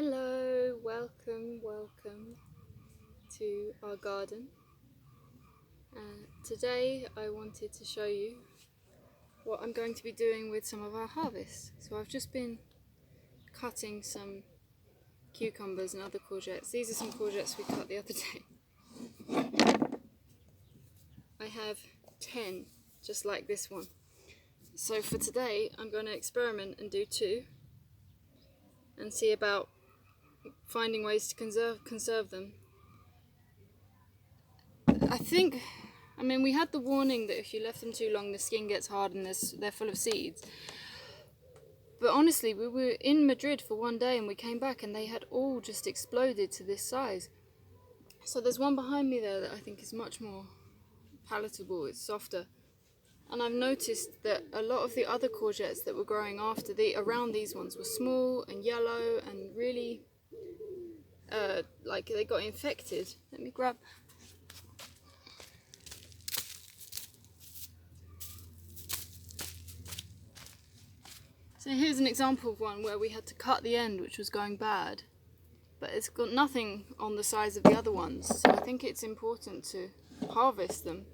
Hello, welcome to our garden. Today I wanted to show you what I'm going to be doing with some of our harvests. So I've just been cutting some cucumbers and other courgettes. These are some courgettes we cut the other day. I have 10, just like this one. So for today I'm going to experiment and do 2 and see about finding ways to conserve them. I mean, we had the warning that if you left them too long, the skin gets hard and they're full of seeds. But honestly, we were in Madrid for one day and we came back and they had all just exploded to this size. So there's one behind me there that I think is much more palatable, it's softer. And I've noticed that a lot of the other courgettes that were growing around these ones were small and yellow and really, like they got infected. Let me grab... So here's an example of one where we had to cut the end, which was going bad, but it's got nothing on the size of the other ones. So I think it's important to harvest them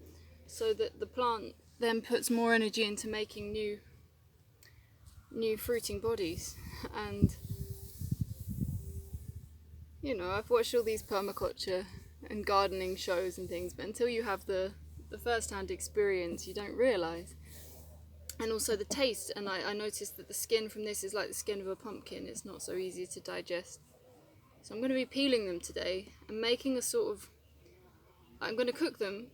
so that the plant then puts more energy into making new fruiting bodies. And you know, I've watched all these permaculture and gardening shows and things, but until you have the first-hand experience, you don't realise. And also the taste, and I noticed that the skin from this is like the skin of a pumpkin. It's not so easy to digest. So I'm going to be peeling them today and making a sort of... I'm going to cook them.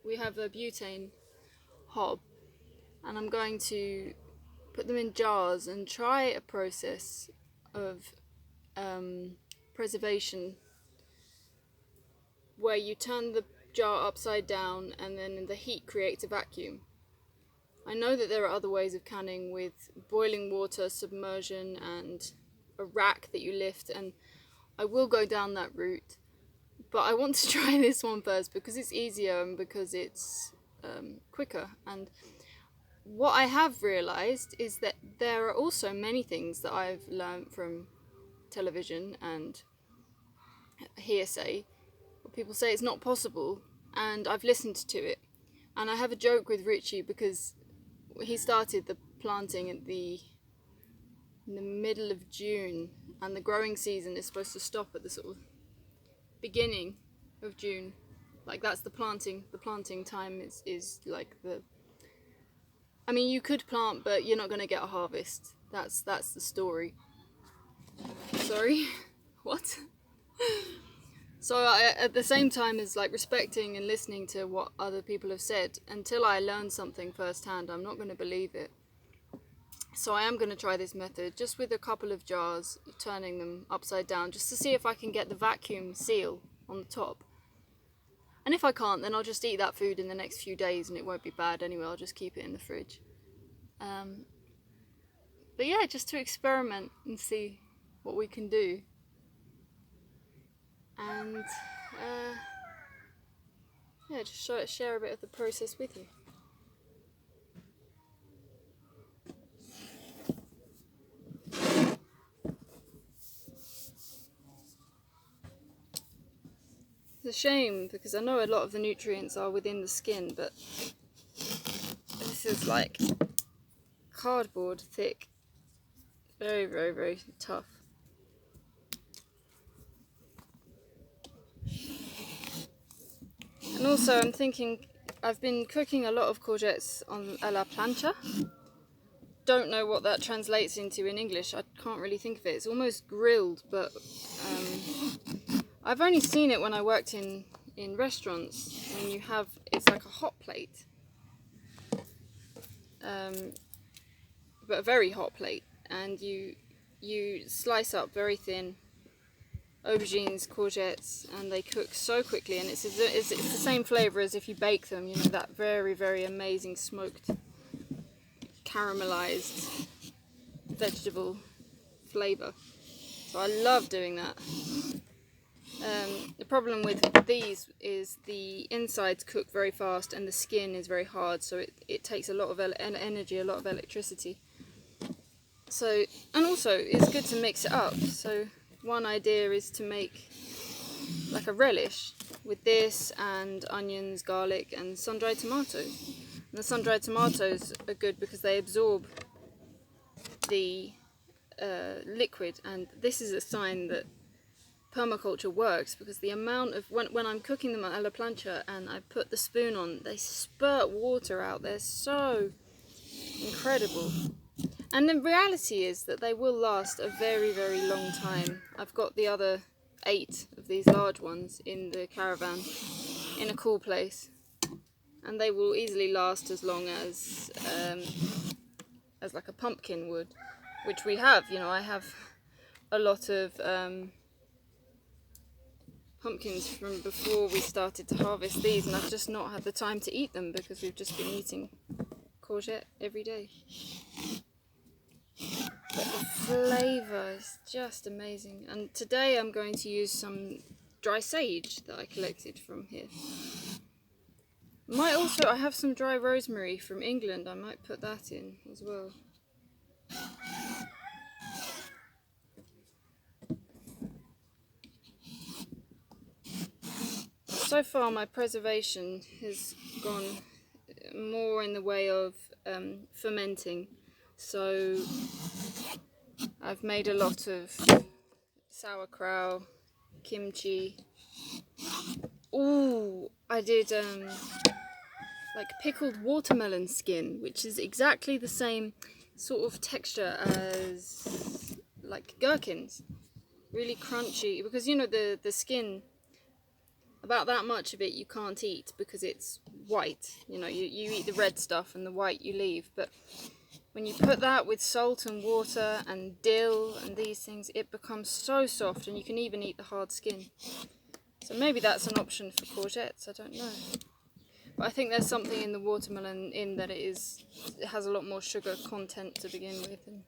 We have a butane hob, and I'm going to put them in jars and try a process of preservation where you turn the jar upside down and then the heat creates a vacuum. I know that there are other ways of canning with boiling water, submersion and a rack that you lift, and I will go down that route, but I want to try this one first because it's easier and because it's quicker. And what I have realised is that there are also many things that I've learned from television and hearsay where people say it's not possible, and I've listened to it. And I have a joke with Richie because he started the planting in the middle of June, and the growing season is supposed to stop at the sort of beginning of June. Like that's the planting time is like the... I mean, you could plant, but you're not going to get a harvest. That's the story. Sorry? What? So I, at the same time as like respecting and listening to what other people have said, until I learn something firsthand, I'm not going to believe it. So I am going to try this method just with a couple of jars, turning them upside down, just to see if I can get the vacuum seal on the top. And if I can't, then I'll just eat that food in the next few days and it won't be bad anyway. I'll just keep it in the fridge. But yeah, just to experiment and see what we can do. And yeah, just share a bit of the process with you. It's a shame because I know a lot of the nutrients are within the skin, but this is like cardboard thick, very, very, very tough. And also I'm thinking, I've been cooking a lot of courgettes on a la plancha. Don't know what that translates into in English. I can't really think of it. It's almost grilled, but I've only seen it when I worked in restaurants, and it's like a hot plate, but a very hot plate, and you slice up very thin aubergines, courgettes, and they cook so quickly, and it's the same flavour as if you bake them, you know, that very, very amazing smoked, caramelised vegetable flavour. So I love doing that. The problem with these is the insides cook very fast and the skin is very hard, so it takes a lot of energy, a lot of electricity. So, and also it's good to mix it up. So one idea is to make like a relish with this and onions, garlic and sun-dried tomatoes. And the sun-dried tomatoes are good because they absorb the liquid, and this is a sign that permaculture works, because the amount of, when I'm cooking them at la plancha and I put the spoon on, they spurt water out. They're so incredible. And the reality is that they will last a very, very long time. I've got the other 8 of these large ones in the caravan in a cool place, and they will easily last as long as like a pumpkin would, which we have. You know, I have a lot of pumpkins from before we started to harvest these, and I've just not had the time to eat them because we've just been eating courgette every day. But the flavour is just amazing. And today I'm going to use some dry sage that I collected from here. I have some dry rosemary from England. I might put that in as well. So far my preservation has gone more in the way of fermenting. So I've made a lot of sauerkraut, kimchi. Ooh, I did like pickled watermelon skin, which is exactly the same sort of texture as like gherkins. Really crunchy, because you know the skin, about that much of it you can't eat because it's white. You know, you eat the red stuff and the white you leave, but when you put that with salt and water and dill and these things, it becomes so soft, and you can even eat the hard skin. So maybe that's an option for courgettes, I don't know. But I think there's something in the watermelon in that it has a lot more sugar content to begin with, and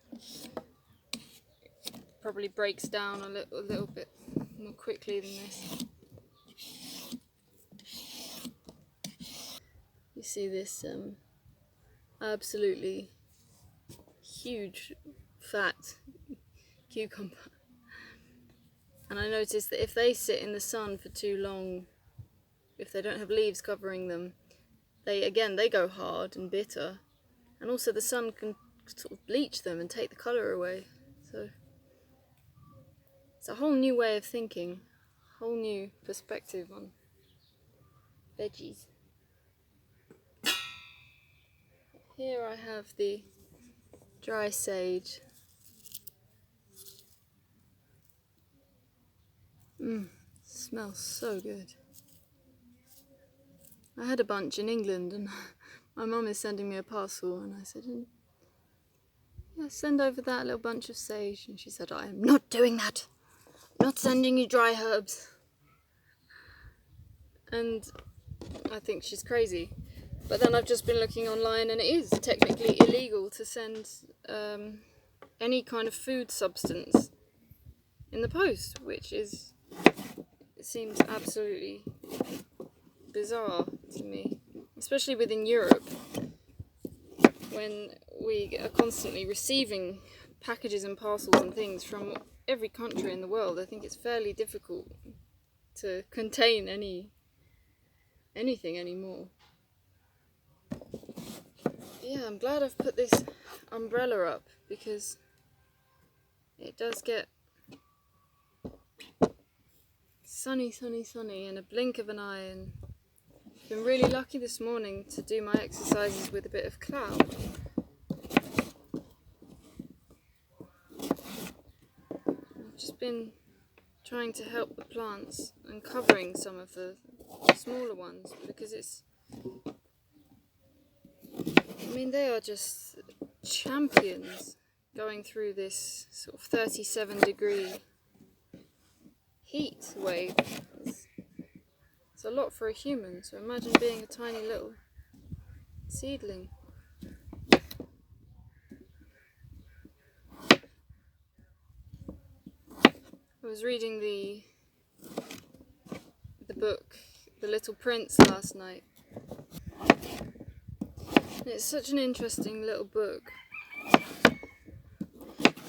probably breaks down a little bit more quickly than this. You see this absolutely huge fat cucumber, and I noticed that if they sit in the sun for too long, if they don't have leaves covering them, they go hard and bitter, and also the sun can sort of bleach them and take the colour away. So it's a whole new way of thinking, whole new perspective on veggies. Here I have the dry sage. Smells so good. I had a bunch in England, and my mum is sending me a parcel, and I said, yeah, send over that little bunch of sage. And she said, I am not doing that. I'm not sending you dry herbs. And I think she's crazy. But then I've just been looking online, and it is technically illegal to send any kind of food substance in the post, which is, it seems absolutely bizarre to me, especially within Europe, when we are constantly receiving packages and parcels and things from every country in the world. I think it's fairly difficult to contain anything anymore. Yeah, I'm glad I've put this umbrella up, because it does get sunny in a blink of an eye, and I've been really lucky this morning to do my exercises with a bit of cloud. I've just been trying to help the plants and covering some of the smaller ones, because they are just champions going through this sort of 37-degree heat wave. It's a lot for a human, so imagine being a tiny little seedling. I was reading the book The Little Prince last night. And it's such an interesting little book.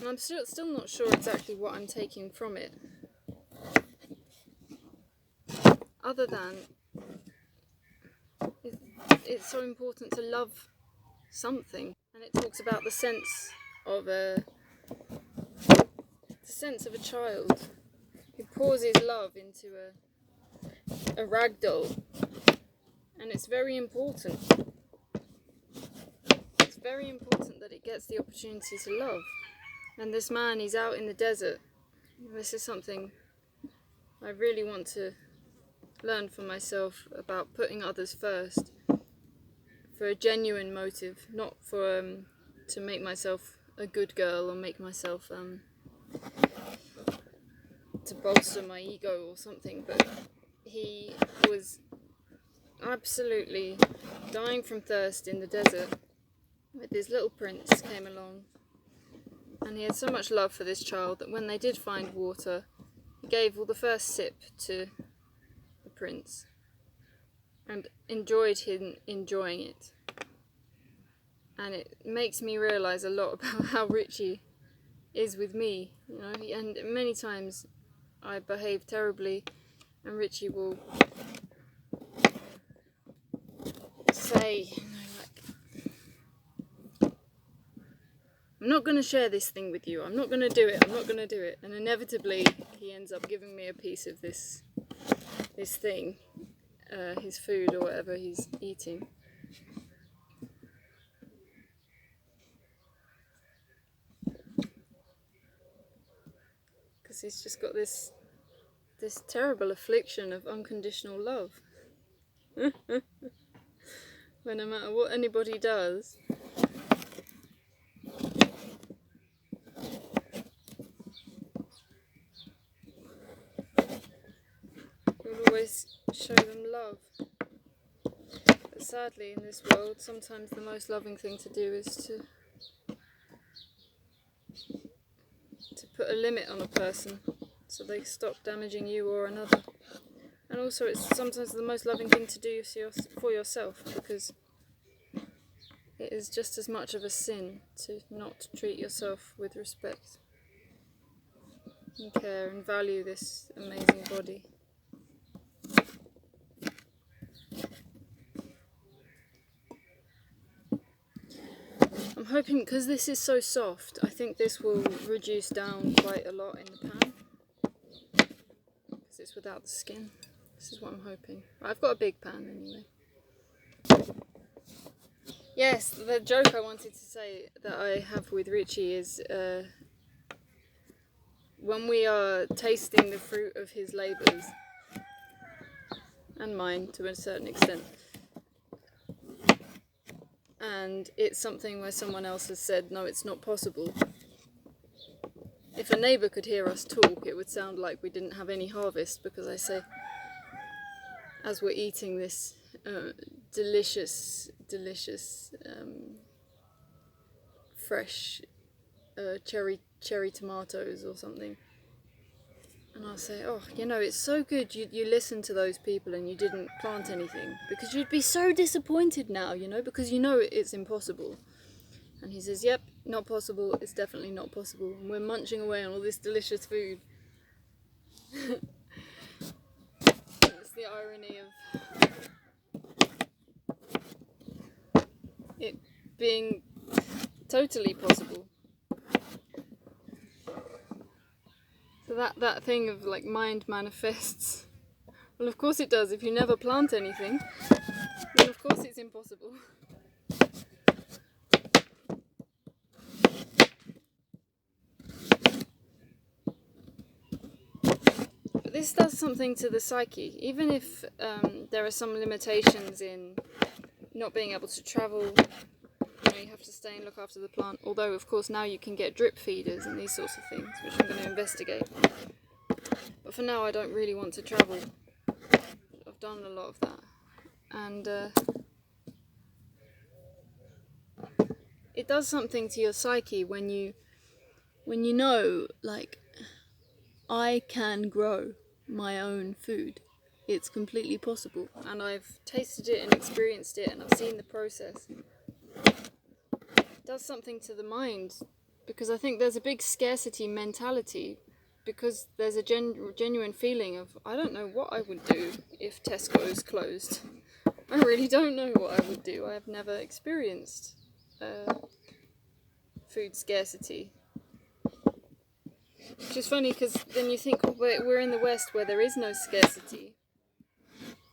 And I'm still not sure exactly what I'm taking from it, other than it's so important to love something. And it talks about the sense of a child who pours his love into a rag doll, and it's very important. It's very important that it gets the opportunity to love. And this man, he's out in the desert. This is something I really want to learn for myself, about putting others first for a genuine motive, not for to make myself a good girl or make myself to bolster my ego or something. But he was absolutely dying from thirst in the desert with his little prince came along, and he had so much love for this child that when they did find water, he gave the first sip to the prince and enjoyed him enjoying it. And it makes me realise a lot about how Richie is with me, you know. And many times I behave terribly, and Richie will say, you know, like, I'm not going to share this thing with you, I'm not going to do it, I'm not going to do it. And inevitably he ends up giving me a piece of this thing, his food or whatever he's eating. Because he's just got this terrible affliction of unconditional love. Where no matter what anybody does, he'll always show them love. But sadly, in this world, sometimes the most loving thing to do is to put a limit on a person so they stop damaging you or another. And also, it's sometimes the most loving thing to do for yourself, because it is just as much of a sin to not treat yourself with respect and care and value this amazing body. I'm hoping, because this is so soft, I think this will reduce down quite a lot in the pan, because it's without the skin. This is what I'm hoping. I've got a big pan anyway. Yes, the joke I wanted to say that I have with Richie is when we are tasting the fruit of his labours, and mine to a certain extent, and it's something where someone else has said, no, it's not possible. If a neighbour could hear us talk, it would sound like we didn't have any harvest, because I say, as we're eating this delicious fresh cherry tomatoes or something, and I'll say, oh, you know, it's so good you listened to those people and you didn't plant anything, because you'd be so disappointed now, you know, because you know it's impossible. And he says, yep, not possible, it's definitely not possible, and we're munching away on all this delicious food. It's the irony of it being totally possible. So that thing of like mind manifests. Well, of course it does. If you never plant anything, then of course it's impossible. But this does something to the psyche. Even if there are some limitations in not being able to travel, you know, you have to stay and look after the plant. Although, of course, now you can get drip feeders and these sorts of things, which I'm going to investigate. But for now, I don't really want to travel. I've done a lot of that. And it does something to your psyche when you know, like, I can grow my own food. It's completely possible. And I've tasted it and experienced it, and I've seen the process. It does something to the mind because I think there's a big scarcity mentality, because there's a genuine feeling of, I don't know what I would do if Tesco's closed. I really don't know what I would do. I have never experienced food scarcity. Which is funny, because then you think, oh, we're in the West where there is no scarcity,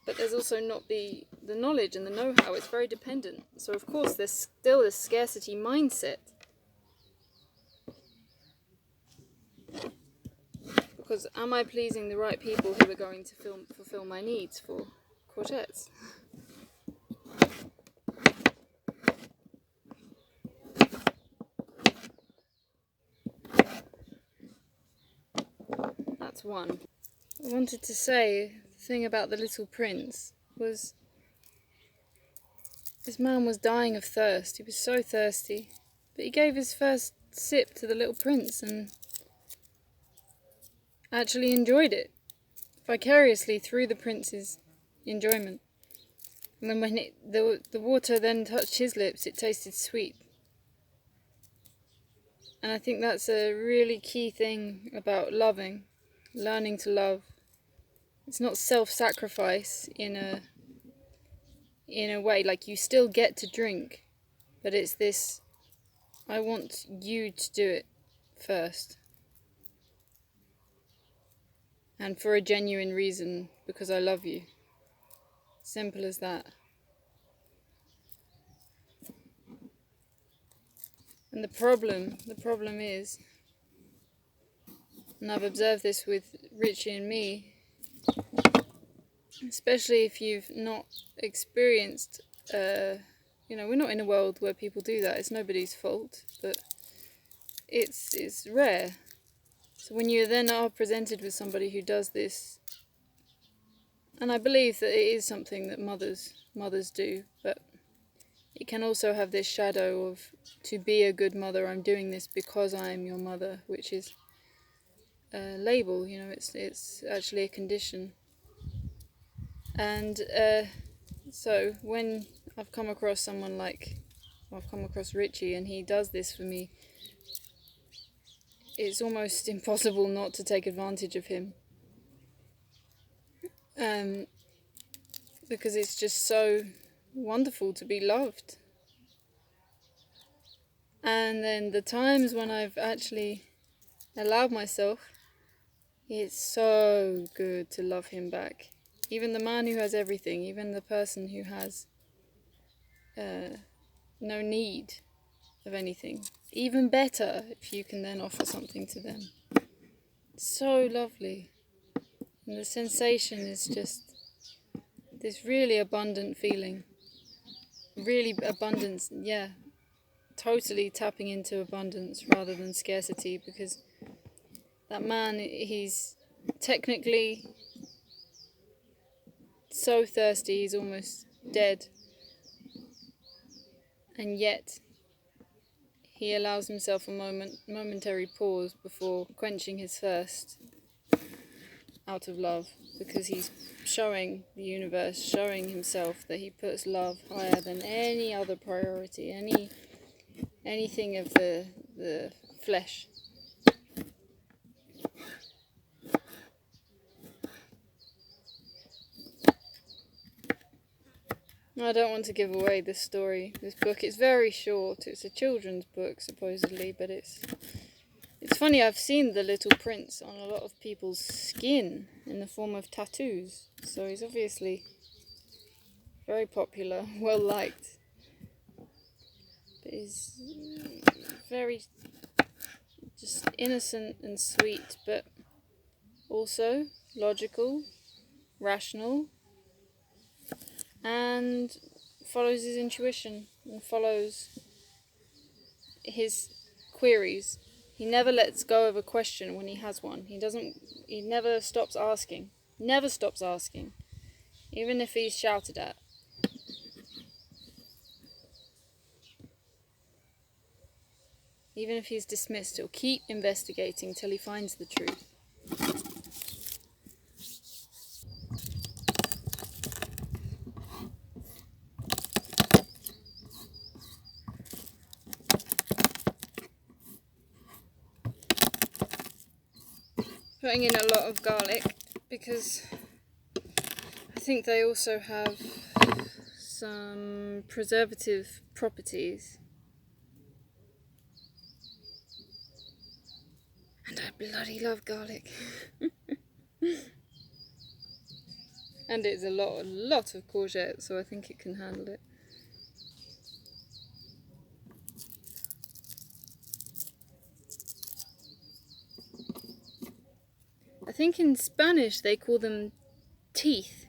but there's also not the knowledge and the know-how. It's very dependent. So of course there's still a scarcity mindset. Because am I pleasing the right people who are going to fulfill my needs for courgettes? That's one. I wanted to say, the thing about the Little Prince was, this man was dying of thirst. He was so thirsty. But he gave his first sip to the Little Prince and actually enjoyed it vicariously through the prince's enjoyment. And then when the water then touched his lips, it tasted sweet. And I think that's a really key thing about loving, learning to love. It's not self-sacrifice in a way, like you still get to drink, but it's this, I want you to do it first. And for a genuine reason, because I love you. Simple as that. And the problem is, and I've observed this with Richie and me, especially if you've not experienced, we're not in a world where people do that. It's nobody's fault, but it's rare. So when you then are presented with somebody who does this, and I believe that it is something that mothers do, but it can also have this shadow of, to be a good mother, I'm doing this because I am your mother, which is a label, it's actually a condition. And so when I've come across Richie and he does this for me, it's almost impossible not to take advantage of him. Because it's just so wonderful to be loved. And then the times when I've actually allowed myself, it's so good to love him back. Even the man who has everything, even the person who has no need of anything. Even better if you can then offer something to them. It's so lovely. And the sensation is just this really abundant feeling. Really abundance, yeah. Totally tapping into abundance rather than scarcity, because that man, he's technically so thirsty, he's almost dead. And yet he allows himself a momentary pause before quenching his thirst out of love, because he's showing the universe, showing himself that he puts love higher than any other priority, anything of the flesh. I don't want to give away this story, this book. It's very short. It's a children's book, supposedly, but it's funny. I've seen the Little Prince on a lot of people's skin in the form of tattoos. So he's obviously very popular, well liked. But he's very just innocent and sweet, but also logical, rational, and follows his intuition and follows his queries. He never lets go of a question when he has one. He never stops asking. Never stops asking. Even if he's shouted at. Even if he's dismissed, he'll keep investigating till he finds the truth. putting in a lot of garlic because I think they also have some preservative properties. And I bloody love garlic. And it's a lot of courgette, so I think it can handle it. I think in Spanish they call them teeth.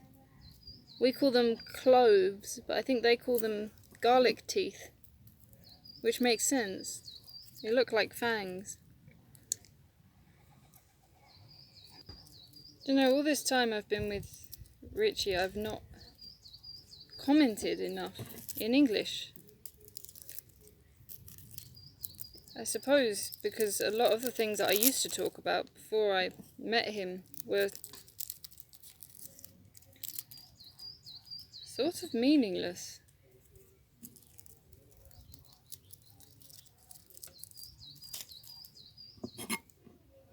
We call them cloves, but I think they call them garlic teeth, which makes sense. They look like fangs. You know, all this time I've been with Richie, I've not commented enough in English. I suppose because a lot of the things that I used to talk about before I met him were sort of meaningless.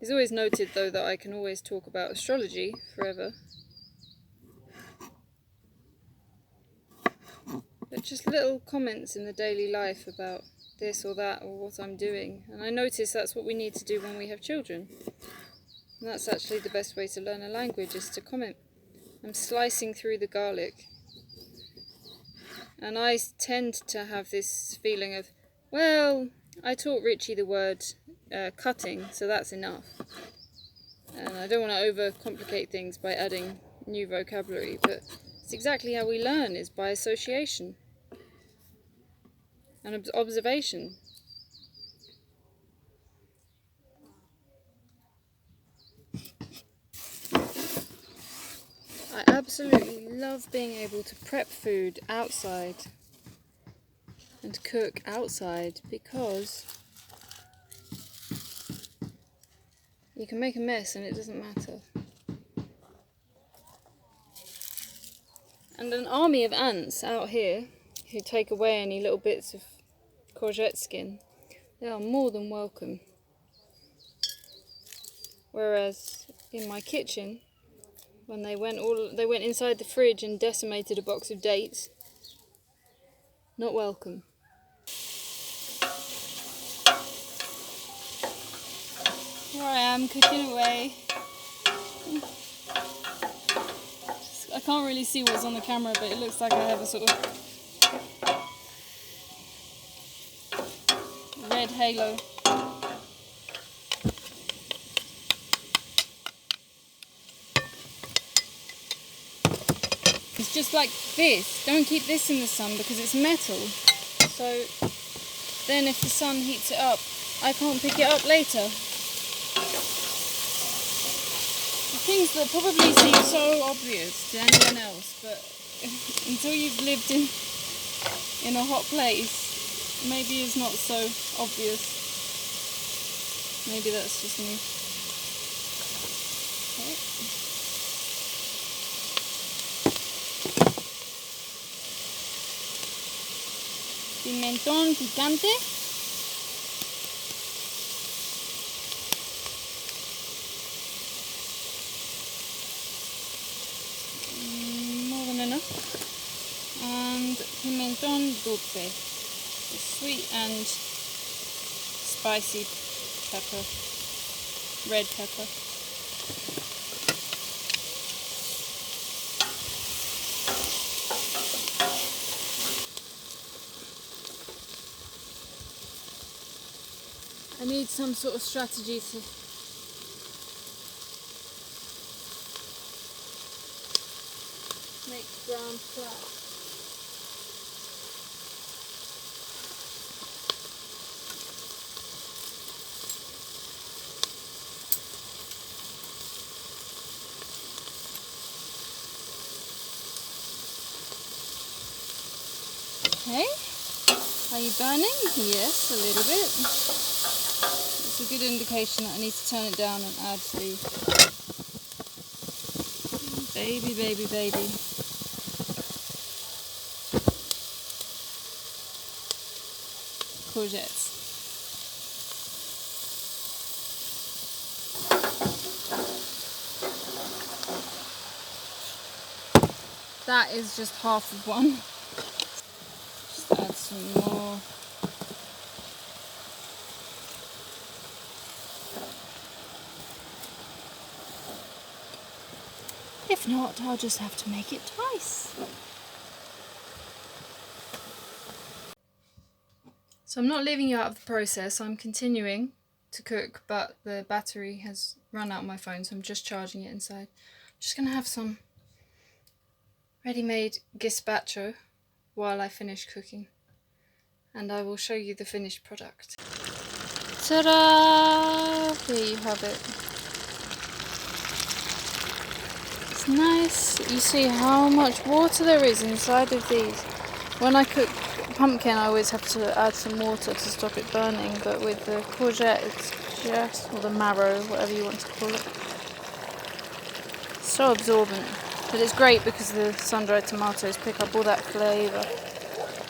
He's always noted, though, that I can always talk about astrology forever. But just little comments in the daily life about this or that or what I'm doing. And I notice that's what we need to do when we have children. And that's actually the best way to learn a language, is to comment. I'm slicing through the garlic. And I tend to have this feeling of, well, I taught Richie the word cutting, so that's enough. And I don't want to overcomplicate things by adding new vocabulary, but it's exactly how we learn, is by association and observation. I absolutely love being able to prep food outside and cook outside, because you can make a mess and it doesn't matter. And an army of ants out here who take away any little bits of courgette skin, they are more than welcome. Whereas in my kitchen, when they went inside the fridge and decimated a box of dates, not welcome. Here I am cooking away. I can't really see what's on the camera, but it looks like I have a sort of red halo. It's just like this. Don't keep this in the sun because it's metal. So then if the sun heats it up, I can't pick it up later. Things that probably seem so obvious to anyone else, but until you've lived in a hot place, maybe it's not so obvious. Maybe that's just me. Okay. Pimentón picante. And pimentón dulce, the sweet and spicy pepper, red pepper. I need some sort of strategy to make ground flat. Okay, are you burning? Yes, a little bit. It's a good indication that I need to turn it down and add the baby courgettes. That is just half of one. Just add some more. If not, I'll just have to make it twice. So I'm not leaving you out of the process, I'm continuing to cook, but the battery has run out of my phone, so I'm just charging it inside. I'm just going to have some ready-made gazpacho while I finish cooking, and I will show you the finished product. Ta-da! Here you have it. It's nice. You see how much water there is inside of these. When I cook pumpkin, I always have to add some water to stop it burning, but with the courgette it's just, or the marrow, whatever you want to call it, so absorbent. But it's great because the sun-dried tomatoes pick up all that flavour.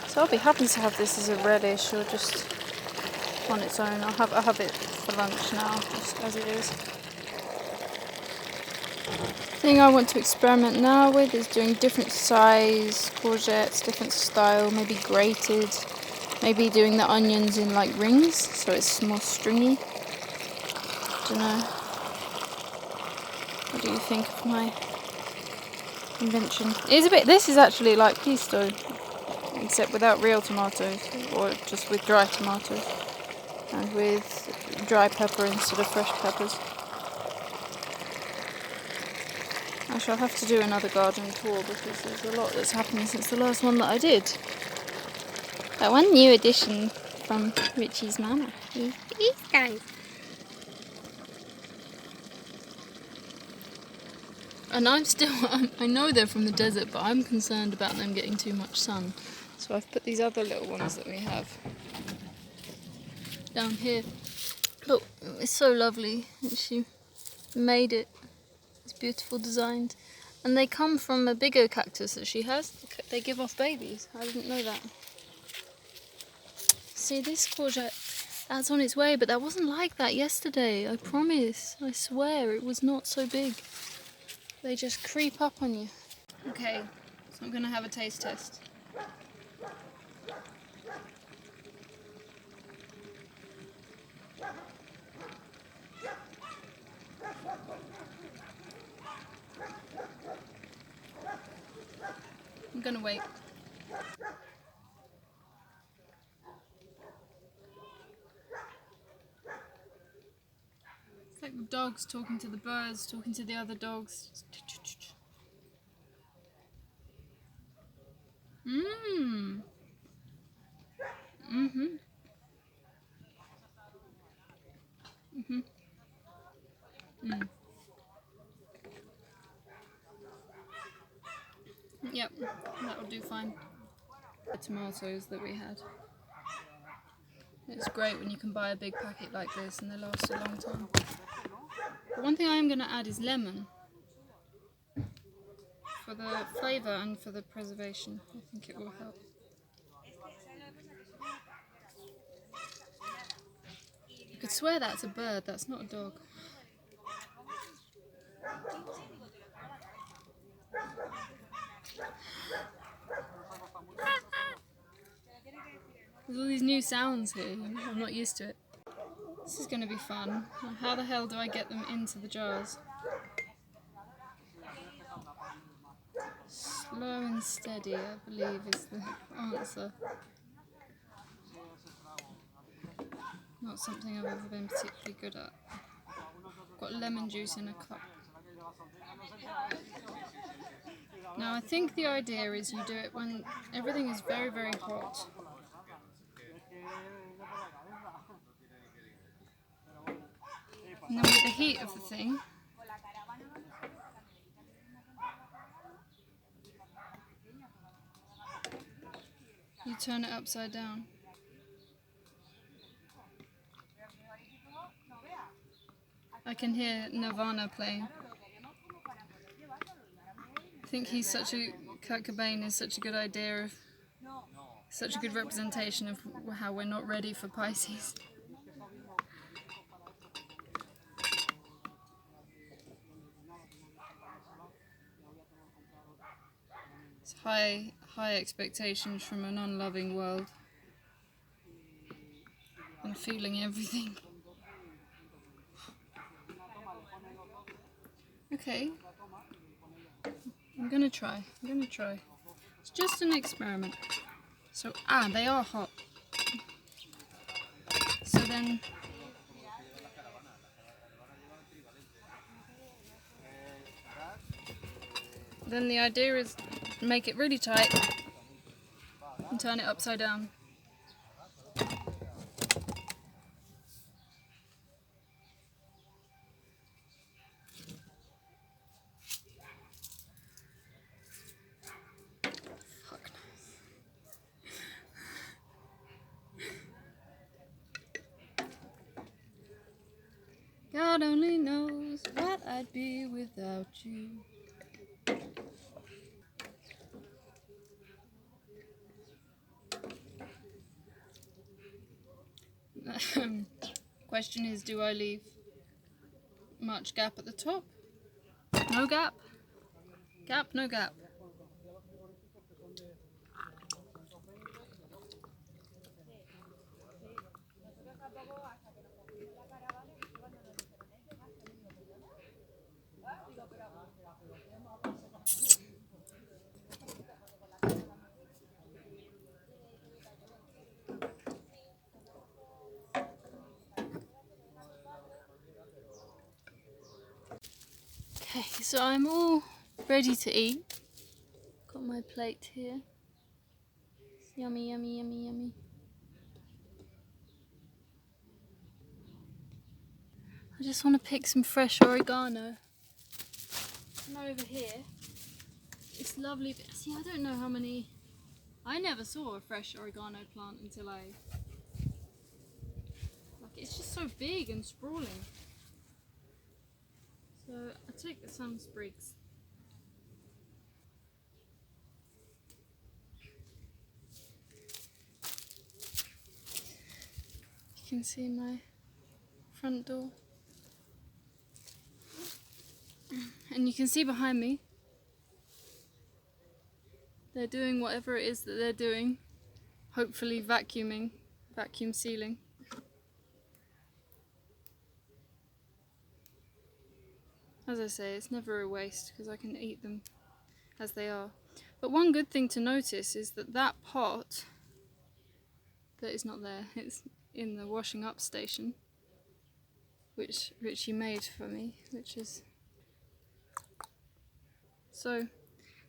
So I'll be happy to have this as a relish or just on its own. I'll have it for lunch now, just as it is. The thing I want to experiment now with is doing different size courgettes, different style, maybe grated, maybe doing the onions in like rings so it's more stringy. Don't know. What do you think of my invention? It's a bit. This is actually like pesto, except without real tomatoes, or just with dry tomatoes and with dry pepper instead of fresh peppers. I shall have to do another garden tour because there's a lot that's happened since the last one that I did. That one new addition from Richie's mama. These guys. And I know they're from the desert, but I'm concerned about them getting too much sun. So I've put these other little ones that we have down here. Look, it's so lovely that she made it. It's beautiful designed. And they come from a bigger cactus that she has. They give off babies. I didn't know that. See, this courgette, that's on its way, but that wasn't like that yesterday. I promise. I swear it was not so big. They just creep up on you. Okay, so I'm going to have a taste test. I'm gonna wait. It's like the dogs talking to the birds, talking to the other dogs. Mmm. Mhm. Mhm. Mm. Yep, that will do fine. The tomatoes that we had. It's great when you can buy a big packet like this and they last a long time. But one thing I am going to add is lemon. For the flavour and for the preservation. I think it will help. You could swear that's a bird, that's not a dog. There's all these new sounds here, I'm not used to it. This is going to be fun. How the hell do I get them into the jars? Slow and steady, I believe, is the answer. Not something I've ever been particularly good at. Got lemon juice in a cup. Now I think the idea is you do it when everything is very, very hot. And then with the heat of the thing, you turn it upside down. I can hear Nirvana playing. I think Kurt Cobain is such a good idea of, such a good representation of how we're not ready for Pisces. It's high expectations from an unloving world. And feeling everything. Okay. I'm gonna try. It's just an experiment. So, they are hot. So then... Then the idea is make it really tight and turn it upside down. Fuck. God only knows what I'd be without you. Question is, do I leave much gap at the top? No gap? Gap, no gap. Okay, so I'm all ready to eat. Got my plate here. It's yummy, yummy, yummy, yummy. I just want to pick some fresh oregano. And over here, it's lovely. See, I don't know how many. I never saw a fresh oregano plant until it's just so big and sprawling. So I take some sprigs. You can see my front door. And you can see behind me, they're doing whatever it is that they're doing. Hopefully vacuum sealing. As I say, it's never a waste because I can eat them as they are. But one good thing to notice is that that pot that is not there, it's in the washing up station, which Richie made for me, which is... So,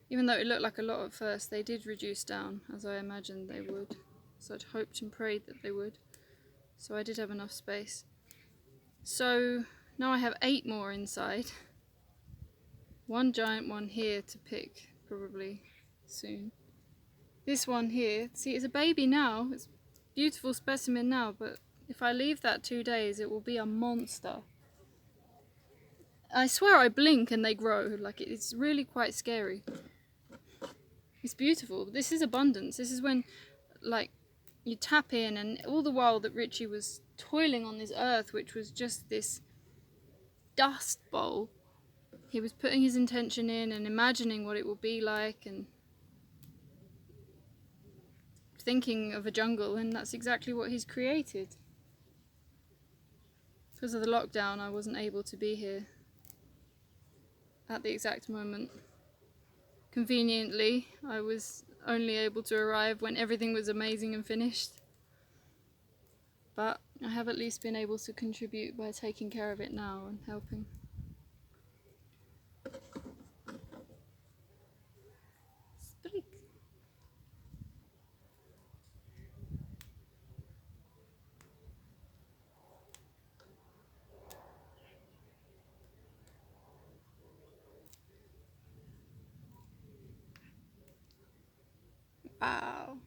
even though it looked like a lot at first, they did reduce down, as I imagined they would. So I'd hoped and prayed that they would. So I did have enough space. So now I have 8 more inside. One giant one here to pick, probably soon. This one here, see, it's a baby now. It's a beautiful specimen now, but if I leave that 2 days, it will be a monster. I swear I blink and they grow. Like, it's really quite scary. It's beautiful. This is abundance. This is when, like, you tap in, and all the while that Richie was toiling on this earth, which was just this dust bowl, he was putting his intention in and imagining what it will be like and thinking of a jungle, and that's exactly what he's created. Because of the lockdown, I wasn't able to be here at the exact moment. Conveniently, I was only able to arrive when everything was amazing and finished. But I have at least been able to contribute by taking care of it now and helping. Sprig. Wow.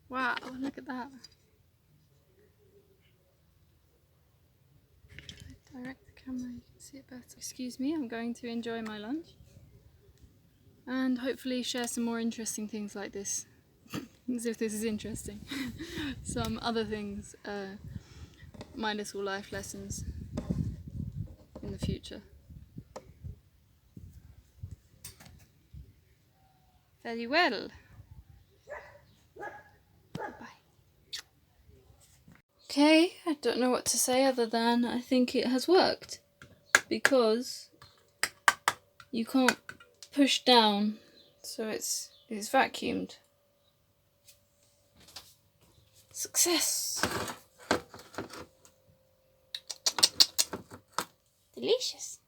Wow, look at that. If I direct the camera, you can see it better. Excuse me, I'm going to enjoy my lunch. And hopefully share some more interesting things like this. As if this is interesting. Some other things, my little life lessons in the future. Very well. Bye. Okay, I don't know what to say other than I think it has worked, because you can't push down, so it's vacuumed. Success! Delicious!